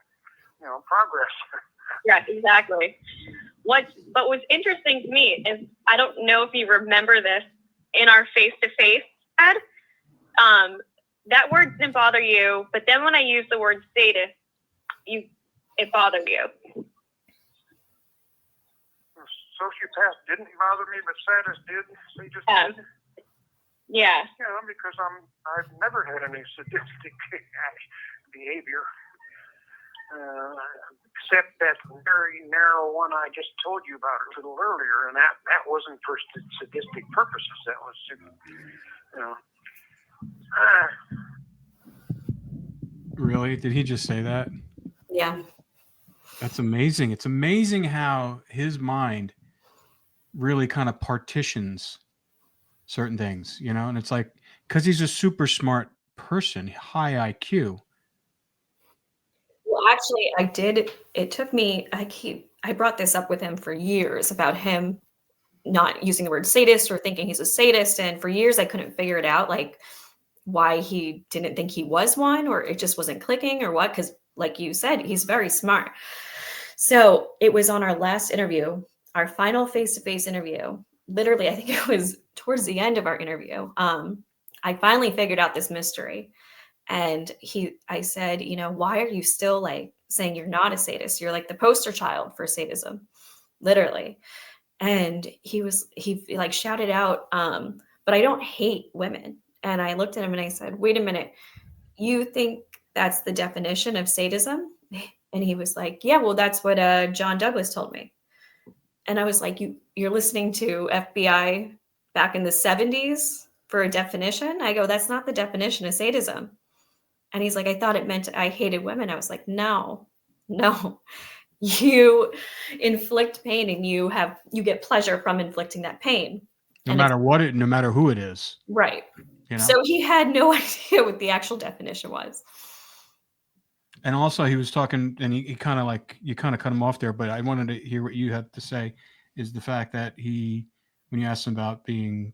progress. Yes, exactly. But what's interesting to me is, I don't know if you remember this in our face-to-face ad. That word didn't bother you, but then when I used the word sadist, it bothered you. Sociopath didn't bother me, but sadist did. They just did. Yeah. Because I've never had any sadistic behavior, except that very narrow one I just told you about a little earlier, and that wasn't for sadistic purposes. That was, Really? Did he just say that? Yeah. That's amazing. It's amazing how his mind really kind of partitions certain things, and it's like, because he's a super smart person, high IQ. Well, actually, I did. It took me, I brought this up with him for years about him not using the word sadist or thinking he's a sadist. And for years, I couldn't figure it out, like why he didn't think he was one, or it just wasn't clicking or what. Because like you said, he's very smart. So it was on our last interview, our final face-to-face interview. Literally, I think it was towards the end of our interview. I finally figured out this mystery. And I said, why are you still like saying you're not a sadist? You're like the poster child for sadism, literally. And he like shouted out, but I don't hate women. And I looked at him and I said, wait a minute, you think that's the definition of sadism? And he was like, yeah, well, that's what John Douglas told me. And I was like, you're listening to FBI back in the 70s for a definition? I go, that's not the definition of sadism. And he's like, I thought it meant I hated women. I was like, no, you inflict pain and you get pleasure from inflicting that pain. No matter who it is. Right. So he had no idea what the actual definition was. And also he was talking, and he kind of like, you kind of cut him off there, but I wanted to hear what you had to say, is the fact that when you asked him about being,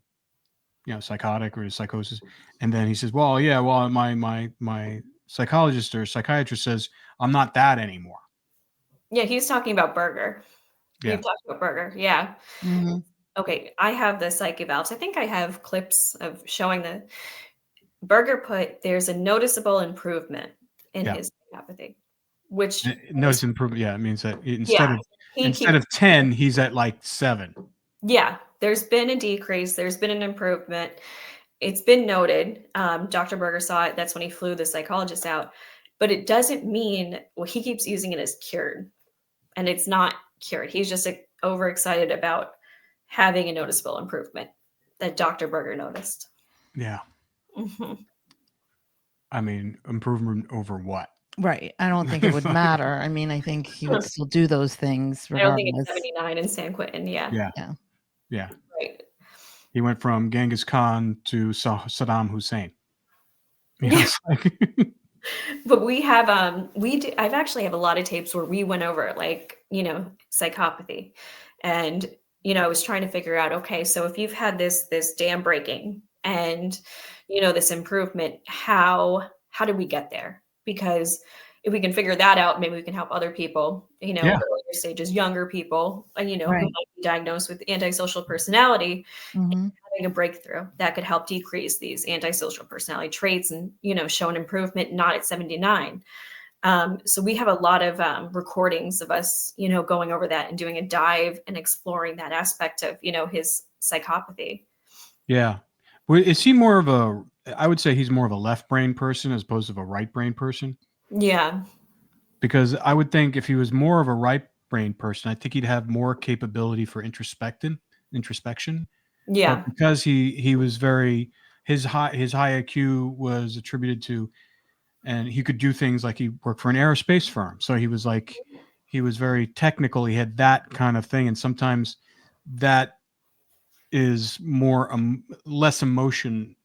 psychotic or psychosis, and then he says, my psychologist or psychiatrist says I'm not that anymore. Yeah, he's talking about Berger. Yeah. He talked about Berger. Yeah. Mm-hmm. Okay, I have the psych evals. I think I have clips of showing the Berger there's a noticeable improvement in his psychopathy, which notice improvement. Yeah, it means that instead of 10, he's at like 7. Yeah, there's been a decrease. There's been an improvement. It's been noted. Dr. Berger saw it. That's when he flew the psychologist out. But it doesn't mean, he keeps using it as cured. And it's not cured. He's just overexcited about having a noticeable improvement that Dr. Berger noticed. Yeah. Mm-hmm. I mean, improvement over what? Right. I don't think it would matter. I mean, I think he would still do those things regardless. I don't think it's 79 in San Quentin. Yeah. Yeah. Right. He went from Genghis Khan to Saddam Hussein. You know, Yeah. it's like- But we have I've actually have a lot of tapes where we went over like, psychopathy. And, I was trying to figure out, okay, so if you've had this dam breaking and, this improvement, how did we get there? Because if we can figure that out, maybe we can help other people, Yeah. earlier stages, younger people, who Right. might be diagnosed with antisocial personality, Mhm. having a breakthrough that could help decrease these antisocial personality traits and, show an improvement, not at 79. So we have a lot of recordings of us, going over that and doing a dive and exploring that aspect of, his psychopathy. Yeah. Well, is he more of a, I would say he's more of a left brain person as opposed to a right brain person? Yeah. Because I would think if he was more of a right brain person, I think he'd have more capability for introspection. Yeah. But because he was very, his high IQ was attributed to, and he could do things like he worked for an aerospace firm. So he was very technical. He had that kind of thing. And sometimes that is more less emotion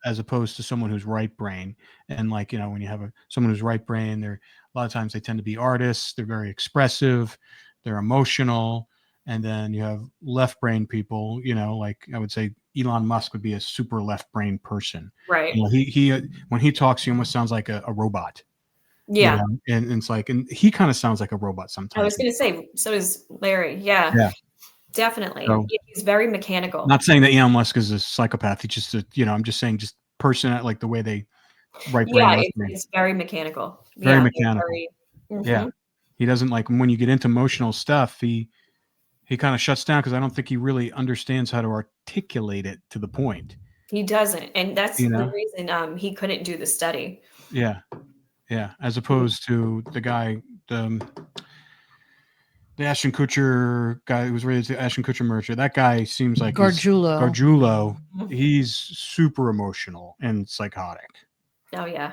as opposed to someone who's right brain. And like, when you have someone who's right brain, a lot of times they tend to be artists. They're very expressive, they're emotional. And then you have left brain people, like I would say Elon Musk would be a super left brain person. Right. He when he talks, he almost sounds like a robot. Yeah. And it's like, and he kind of sounds like a robot sometimes. I was going to say, so does Larry. Yeah. Yeah. Definitely. So, He's very mechanical. not saying that Elon Musk is a psychopath. He's just I'm just saying just person like the way they right brain. Yeah, it's very mechanical. Very Yeah, mechanical. Yeah. Mhm. He doesn't like when you get into emotional stuff, he kind of shuts down because I don't think he really understands how to articulate it to the point. He doesn't. And that's You the know? reason he couldn't do the study. Yeah. Yeah. As opposed to the guy, the Ashton Kutcher guy who was raised the Ashton Kutcher merger. That guy seems like Gargiulo. He's super emotional and psychotic. Oh yeah.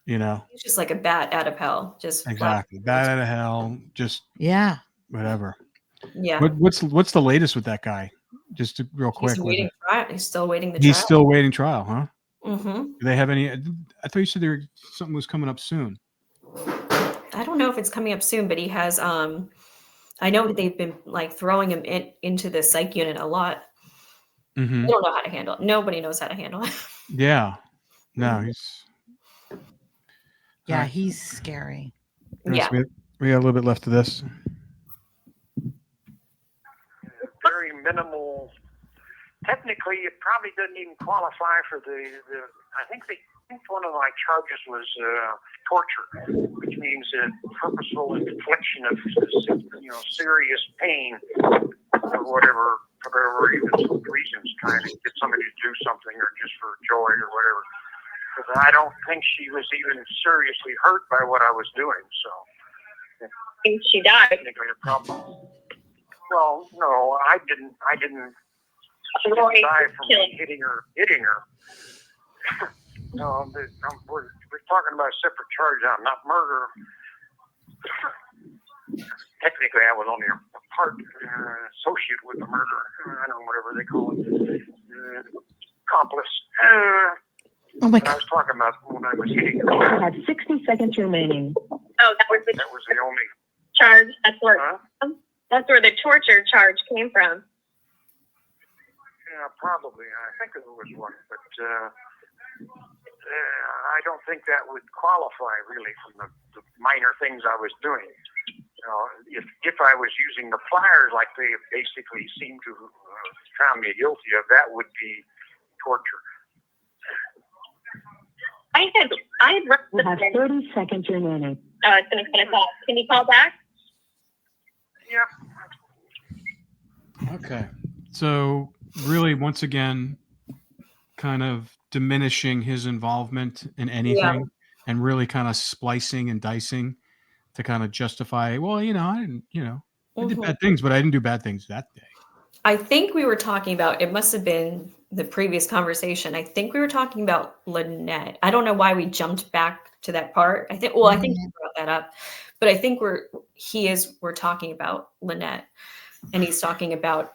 He's just like a bat out of hell. Just exactly bad out of hell. Just whatever. Yeah. What's the latest with that guy? Just real quick. He's waiting trial. He's still waiting the He's trial. still waiting trial, huh? Mm-hmm. Do they have any? I thought you said something was coming up soon. I don't know if it's coming up soon, but he has. I know they've been like throwing him into the psych unit a lot. Mm-hmm. I don't know how to handle it. Nobody knows how to handle it. Yeah. No, he's. Yeah, right. he's scary. Yeah. We got a little bit left of this. Very minimal. Technically, it probably doesn't even qualify for the I think one of my charges was torture, which means purposeful infliction of serious pain for whatever reasons, trying to get somebody to do something or just for joy or whatever. Because I don't think she was even seriously hurt by what I was doing. So She died. Technically, a problem. Well, no, I didn't. She didn't die from hitting her. No, we're talking about a separate charge now, not murder. Technically, I was only a part associate with the murder. I don't know, whatever they call it. Accomplice. Oh my God. I was talking about when I was hitting her. You have 60 seconds remaining. Oh, that was the only charge. That's where the torture charge came from. Yeah, probably. I think there was one, but I don't think that would qualify really from the minor things I was doing. If I was using the pliers like they basically seem to found me guilty of, that would be torture. I had You have 30 seconds remaining. It's going to call. Can you call back? Yeah. Okay. So really, once again, kind of diminishing his involvement in anything and really kind of splicing and dicing to kind of justify, well, I didn't, I did bad things, but I didn't do bad things that day. I think we were talking about, it must have been the previous conversation. I think we were talking about Lynette. I don't know why we jumped back to that part. I think you brought that up, but I think we're talking about Lynette, and he's talking about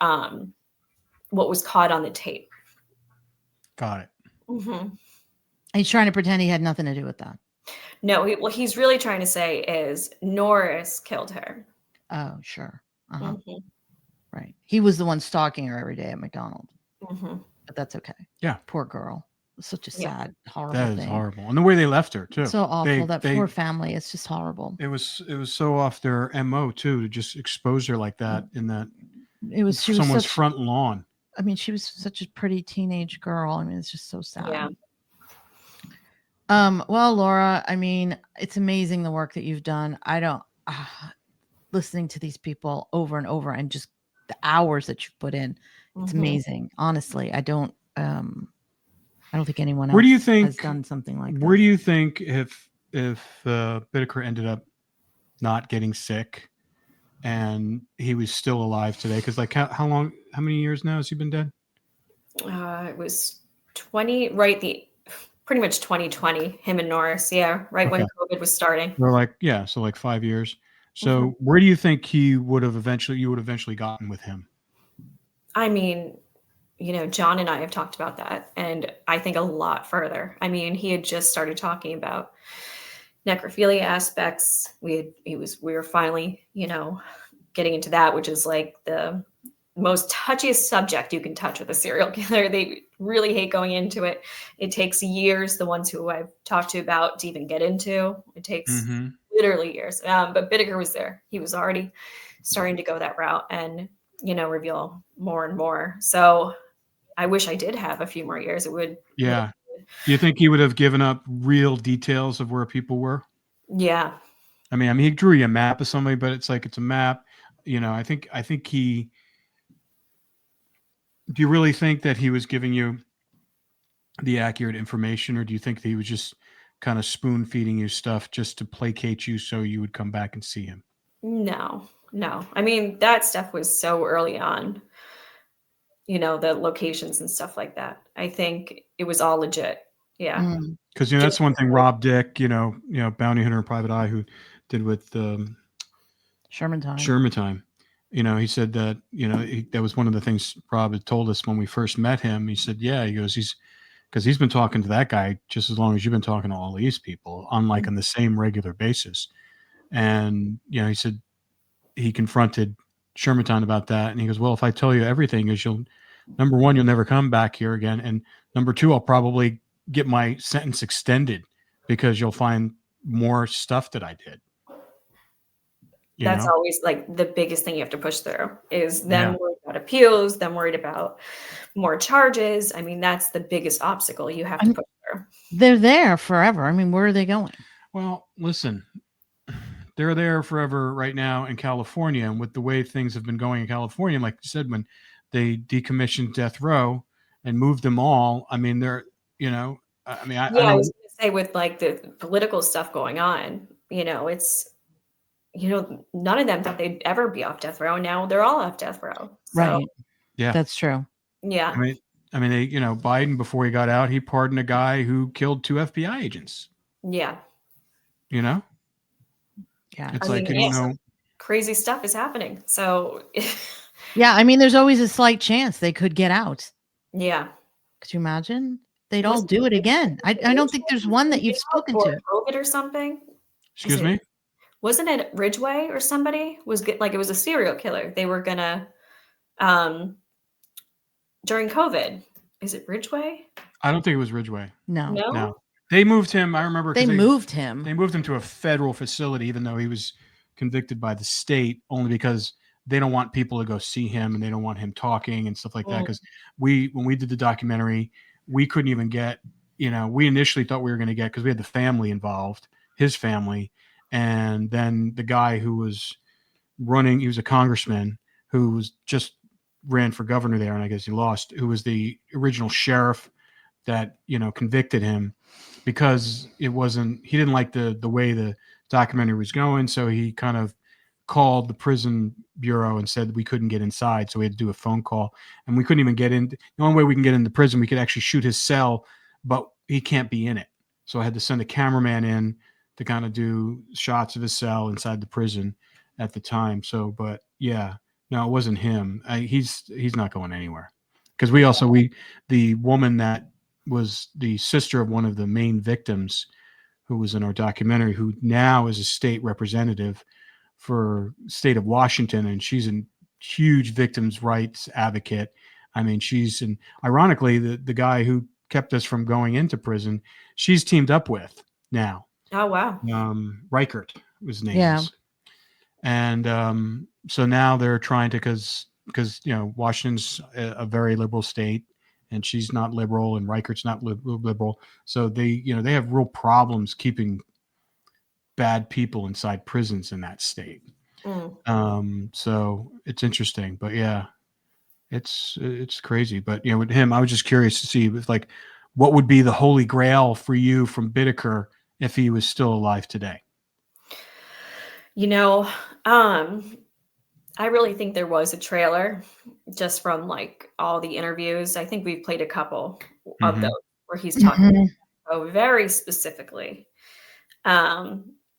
what was caught on the tape. Got it. Mm-hmm. He's trying to pretend he had nothing to do with that. No, what he's really trying to say is Norris killed her. Oh, sure. Uh-huh. Mm-hmm. Right. He was the one stalking her every day at McDonald's. Mm-hmm. But that's okay. Yeah. Poor girl. Such a sad, horrible That is thing. horrible. And the way they left her too. So awful. That poor family. It's just horrible. It was so off their MO too, to just expose her like that in that she someone's was front lawn. I mean, she was such a pretty teenage girl. I mean, it's just so sad. Yeah. Well, Laura, I mean, it's amazing the work that you've done. I don't listening to these people over and over and just the hours that you've put in. It's amazing. Honestly, I don't think anyone else has done something like that. Where do you think if Bittaker ended up not getting sick and he was still alive today? Because like how many years now has he been dead? It was pretty much 2020, him and Norris. Yeah. Right. Okay. When COVID was starting. So like 5 years. So where do you think you would have eventually gotten with him? I mean, John and I have talked about that, and I think a lot further. I mean, he had just started talking about necrophilia aspects. We were finally, getting into that, which is like the most touchiest subject you can touch with a serial killer. They really hate going into it. It takes years, the ones who I've talked to about, to even get into. It takes literally years. But Bittaker was there. He was already starting to go that route and, reveal more and more. So I wish I did have a few more years. It would. Yeah. Do you think he would have given up real details of where people were? Yeah. I mean, he drew you a map of somebody, but it's like, it's a map. I think do you really think that he was giving you the accurate information, or do you think that he was just kind of spoon feeding you stuff just to placate you so you would come back and see him? No. I mean, that stuff was so early on, the locations and stuff like that. I think it was all legit. Yeah. Because, that's one thing Rob Dick, Bounty Hunter and Private Eye, who did with Sherman Time. He said that, that was one of the things Rob had told us when we first met him. He said, yeah, he goes, because he's been talking to that guy just as long as you've been talking to all these people, on the same regular basis. And, he said he confronted Sherman about that. And he goes, well, if I tell you everything, number one, you'll never come back here again. And number two, I'll probably get my sentence extended because you'll find more stuff that I did. That's always like the biggest thing you have to push through is them worried about appeals, them worried about more charges. I mean, that's the biggest obstacle you have to push through. They're there forever. I mean, where are they going? Well, listen, they're there forever right now in California. And with the way things have been going in California, like you said, when they decommissioned death row and moved them all, I mean, they're, I was going to say with like the political stuff going on, it's, none of them thought they'd ever be off death row. Now they're all off death row. So, right. Yeah. That's true. Yeah. I mean, they, Biden, before he got out, he pardoned a guy who killed 2 FBI agents. Yeah. Yeah. It's crazy stuff is happening. So yeah, I mean, there's always a slight chance they could get out. Yeah. Could you imagine? They'd all do it again. I don't think there's one that you've spoken to. COVID or something. Excuse me? Wasn't it Ridgway or somebody it was a serial killer? They were gonna, during COVID, is it Ridgway? I don't think it was Ridgway. No. They moved him. I remember they moved him. They moved him to a federal facility, even though he was convicted by the state, only because they don't want people to go see him and they don't want him talking and stuff like that. Because when we did the documentary, we couldn't even get, we initially thought we were going to get, because we had the family involved, his family. And then the guy who was running, he was a congressman who was just ran for governor there, and I guess he lost, who was the original sheriff that, convicted him, because he didn't like the way the documentary was going. So he kind of called the prison bureau and said we couldn't get inside. So we had to do a phone call, and we couldn't even get in. The only way we can get into prison, we could actually shoot his cell, but he can't be in it. So I had to send a cameraman in to kind of do shots of his cell inside the prison at the time. So, but yeah, no, it wasn't him. He's not going anywhere. because the woman that was the sister of one of the main victims who was in our documentary, who now is a state representative for state of Washington, and she's a huge victims' rights advocate. I mean, and ironically, the guy who kept us from going into prison, she's teamed up with now. Oh, wow. Reichert was his name. Yeah. And so now they're trying to, because Washington's a very liberal state, and she's not liberal, and Reichert's not liberal. So they have real problems keeping bad people inside prisons in that state. So it's interesting, but yeah, it's crazy. But with him, I was just curious to see what would be the holy grail for you from Bittaker if he was still alive today. I really think there was a trailer just from all the interviews. I think we've played a couple of those where he's talking very specifically,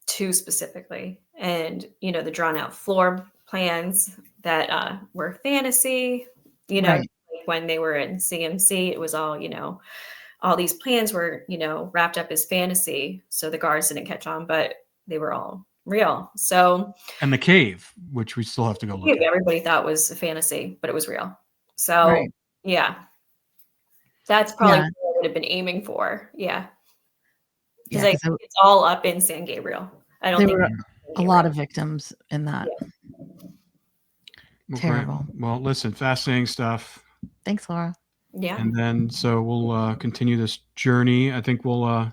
too specifically. And, the drawn out floor plans that were fantasy, Right. when they were in CMC, it was all, all these plans were, wrapped up as fantasy. So the guards didn't catch on, but they were all real. So, and the cave, which we still have to go look at. Everybody thought was a fantasy, but it was real. So Right. yeah, that's probably what I would have been aiming for. Yeah. Because it's all up in San Gabriel. I don't There think were a lot of victims in that. Okay. Terrible. Well, listen, fascinating stuff. Thanks, Laura. Yeah. And then, so we'll continue this journey. I think we'll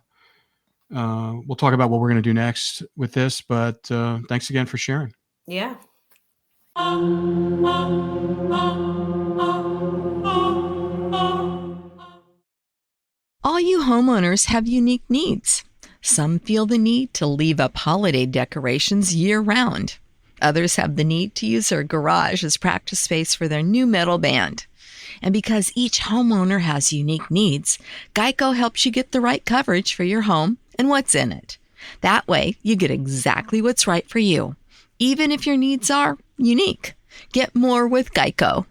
talk about what we're going to do next with this, but thanks again for sharing. Yeah. All you homeowners have unique needs. Some feel the need to leave up holiday decorations year-round. Others have the need to use their garage as practice space for their new metal band. And because each homeowner has unique needs, Geico helps you get the right coverage for your home and what's in it. That way, you get exactly what's right for you, even if your needs are unique. Get more with Geico.